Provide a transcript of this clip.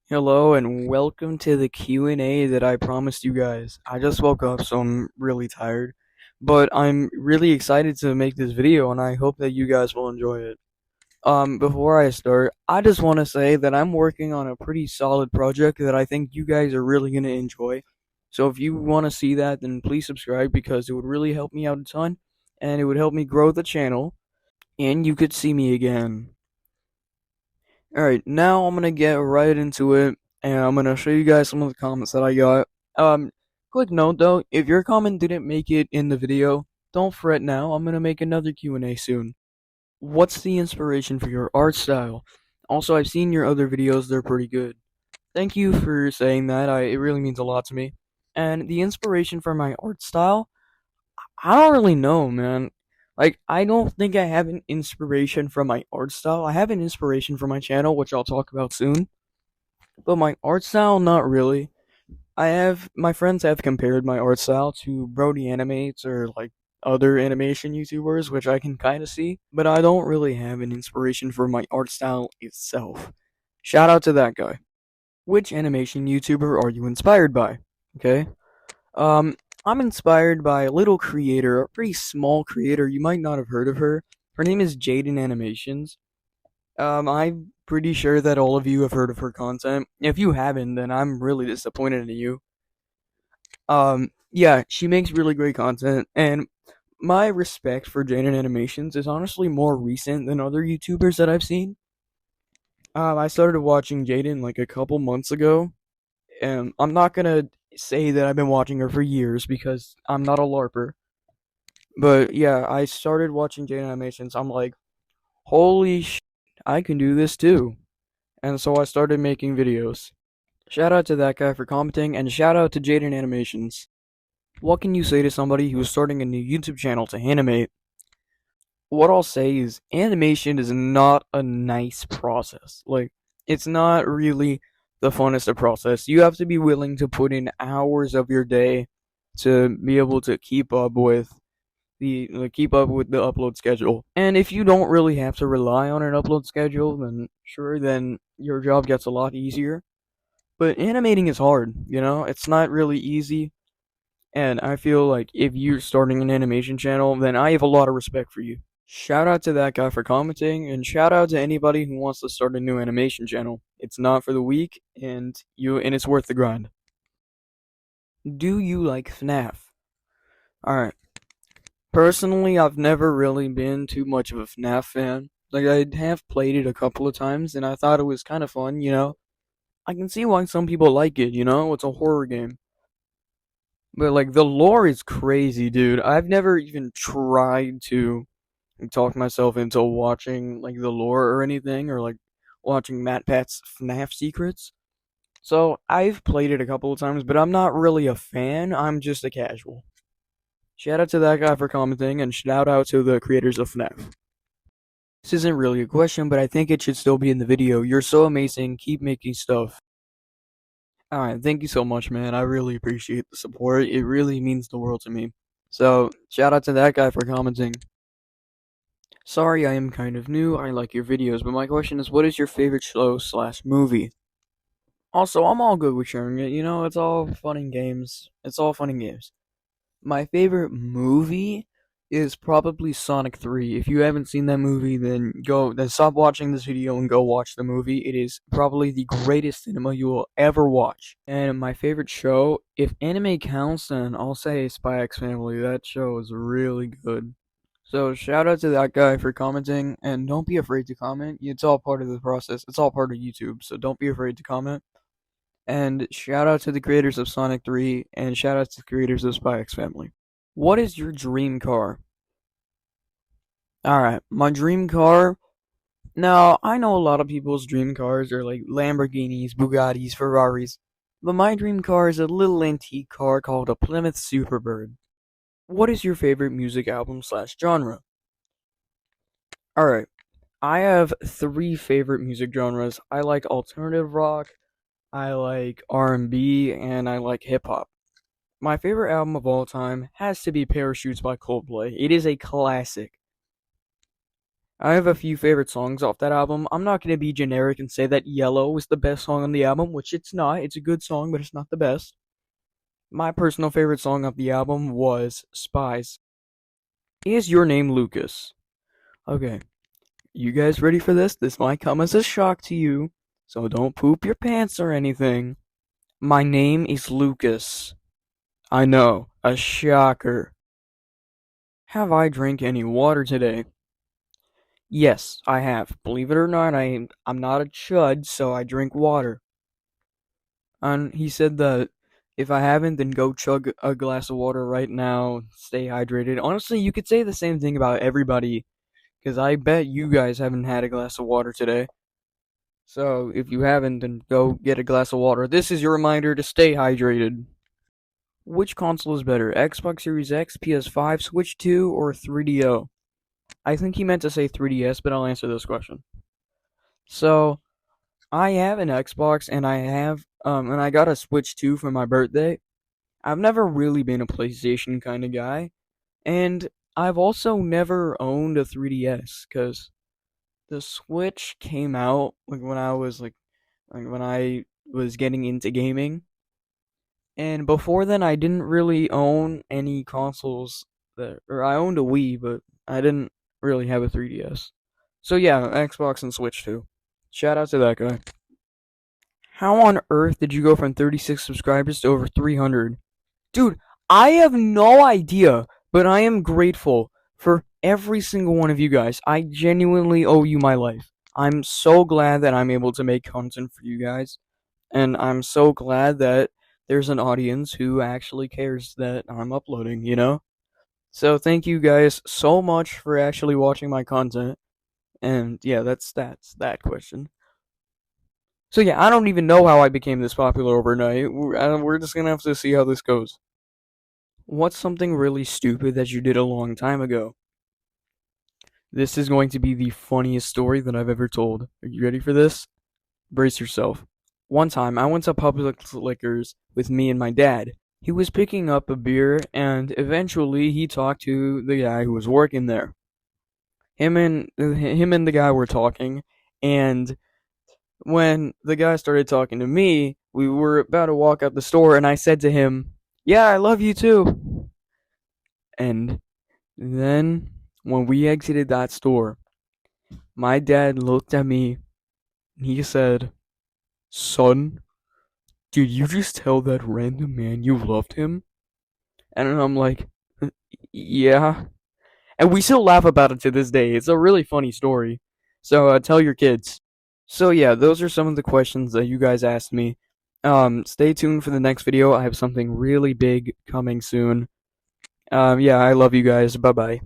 Hello and welcome to the Q&A that I promised you guys. I just woke up, so I'm really tired, but I'm really excited to make this video and I hope that you guys will enjoy it. Before I start, I just want to say that I'm working on a pretty solid project that I think you guys are really going to enjoy. So if you want to see that, then please subscribe because it would really help me out a ton and it would help me grow the channel and you could see me again. Alright, now I'm gonna get right into it, and I'm gonna show you guys some of the comments that I got. Quick note though, if your comment didn't make it in the video, don't fret now, I'm gonna make another Q&A soon. What's the inspiration for your art style? Also, I've seen your other videos, they're pretty good. Thank you for saying that, it really means a lot to me. And the inspiration for my art style? I don't really know, man. Like, I don't think I have an inspiration from my art style. I have an inspiration for my channel, which I'll talk about soon. But my art style, not really. My friends have compared my art style to Brody Animates or like other animation YouTubers, which I can kind of see. But I don't really have an inspiration for my art style itself. Shout out to that guy. Which animation YouTuber are you inspired by? Okay. Um, I'm inspired by a little creator, a pretty small creator. You might not have heard of her. Her name is Jaden Animations. I'm pretty sure that all of you have heard of her content. If you haven't, then I'm really disappointed in you. Yeah, she makes really great content, and my respect for Jaden Animations is honestly more recent than other YouTubers that I've seen. I started watching Jaden like a couple months ago, and I'm not gonna say that I've been watching her for years because I'm not a LARPer. But yeah, I started watching Jaden Animations. I'm like, holy sh! I can do this too. And so I started making videos. Shout out to that guy for commenting, and shout out to Jaden Animations. What can you say to somebody who is starting a new YouTube channel to animate? What I'll say is, animation is not a nice process. Like, it's not really the funnest of process. You have to be willing to put in hours of your day to be able to keep up with the upload schedule. And if you don't really have to rely on an upload schedule, then sure, then your job gets a lot easier. But animating is hard, it's not really easy. And I feel like if you're starting an animation channel, then I have a lot of respect for you. Shout out to that guy for commenting, and shout out to anybody who wants to start a new animation channel. It's not for the weak, and it's worth the grind. Do you like FNAF? Alright. Personally, I've never really been too much of a FNAF fan. Like, I have played it a couple of times, and I thought it was kind of fun. I can see why some people like it. It's a horror game. But, like, the lore is crazy, dude. I've never even tried to talk myself into watching, like, the lore or anything, or, like, watching MatPat's FNAF secrets. So, I've played it a couple of times, but I'm not really a fan. I'm just a casual. Shout out to that guy for commenting, and shout out to the creators of FNAF. This isn't really a question, but I think it should still be in the video. You're so amazing. Keep making stuff. Alright, thank you so much, man. I really appreciate the support. It really means the world to me. So, shout out to that guy for commenting. Sorry, I am kind of new. I like your videos, but my question is, what is your favorite show/movie? Also, I'm all good with sharing it. It's all fun and games. It's all fun and games. My favorite movie is probably Sonic 3. If you haven't seen that movie, then stop watching this video and go watch the movie. It is probably the greatest cinema you will ever watch. And my favorite show, if anime counts, then I'll say Spy X Family. That show is really good. So shout out to that guy for commenting, and don't be afraid to comment. It's all part of the process. It's all part of YouTube, so don't be afraid to comment. And shout out to the creators of Sonic 3, and shout out to the creators of Spy X Family. What is your dream car? Alright, my dream car. Now, I know a lot of people's dream cars are like Lamborghinis, Bugattis, Ferraris, but my dream car is a little antique car called a Plymouth Superbird. What is your favorite music album/genre? Alright, I have three favorite music genres. I like alternative rock, I like R&B, and I like hip hop. My favorite album of all time has to be Parachutes by Coldplay. It is a classic. I have a few favorite songs off that album. I'm not gonna be generic and say that Yellow is the best song on the album, which it's not. It's a good song, but it's not the best. My personal favorite song of the album was Spies. Is your name Lucas? Okay, you guys ready for this? This might come as a shock to you, so don't poop your pants or anything. My name is Lucas. I know, a shocker. Have I drank any water today? Yes, I have. Believe it or not, I'm not a chud, so I drink water. And he said that if I haven't, then go chug a glass of water right now. Stay hydrated. Honestly, you could say the same thing about everybody, because I bet you guys haven't had a glass of water today. So if you haven't, then go get a glass of water. This is your reminder to stay hydrated. Which console is better, Xbox Series X, PS5, Switch 2, or 3DO? I think he meant to say 3DS, but I'll answer this question. So, I have an Xbox and I got a Switch 2 for my birthday. I've never really been a PlayStation kind of guy, and I've also never owned a 3DS cuz the Switch came out like when I was like when I was getting into gaming, and before then I didn't really own any consoles that or I owned a Wii, but I didn't really have a 3DS. So yeah, Xbox and Switch too. Shout out to that guy. How on earth did you go from 36 subscribers to over 300? Dude, I have no idea, but I am grateful for every single one of you guys. I genuinely owe you my life. I'm so glad that I'm able to make content for you guys, and I'm so glad that there's an audience who actually cares that I'm uploading. So thank you guys so much for actually watching my content. And yeah, that's that question. So yeah, I don't even know how I became this popular overnight. We're just gonna have to see how this goes. What's something really stupid that you did a long time ago? This is going to be the funniest story that I've ever told. Are you ready for this? Brace yourself. One time, I went to Publix Liquors with me and my dad. He was picking up a beer, and eventually he talked to the guy who was working there. Him and the guy were talking, and when the guy started talking to me, we were about to walk out the store, and I said to him, "Yeah, I love you too." And then, when we exited that store, my dad looked at me and he said, "Son, did you just tell that random man you loved him?" And I'm like, "Yeah." And we still laugh about it to this day. It's a really funny story. So tell your kids. So yeah, those are some of the questions that you guys asked me. Stay tuned for the next video. I have something really big coming soon. Yeah, I love you guys. Bye bye.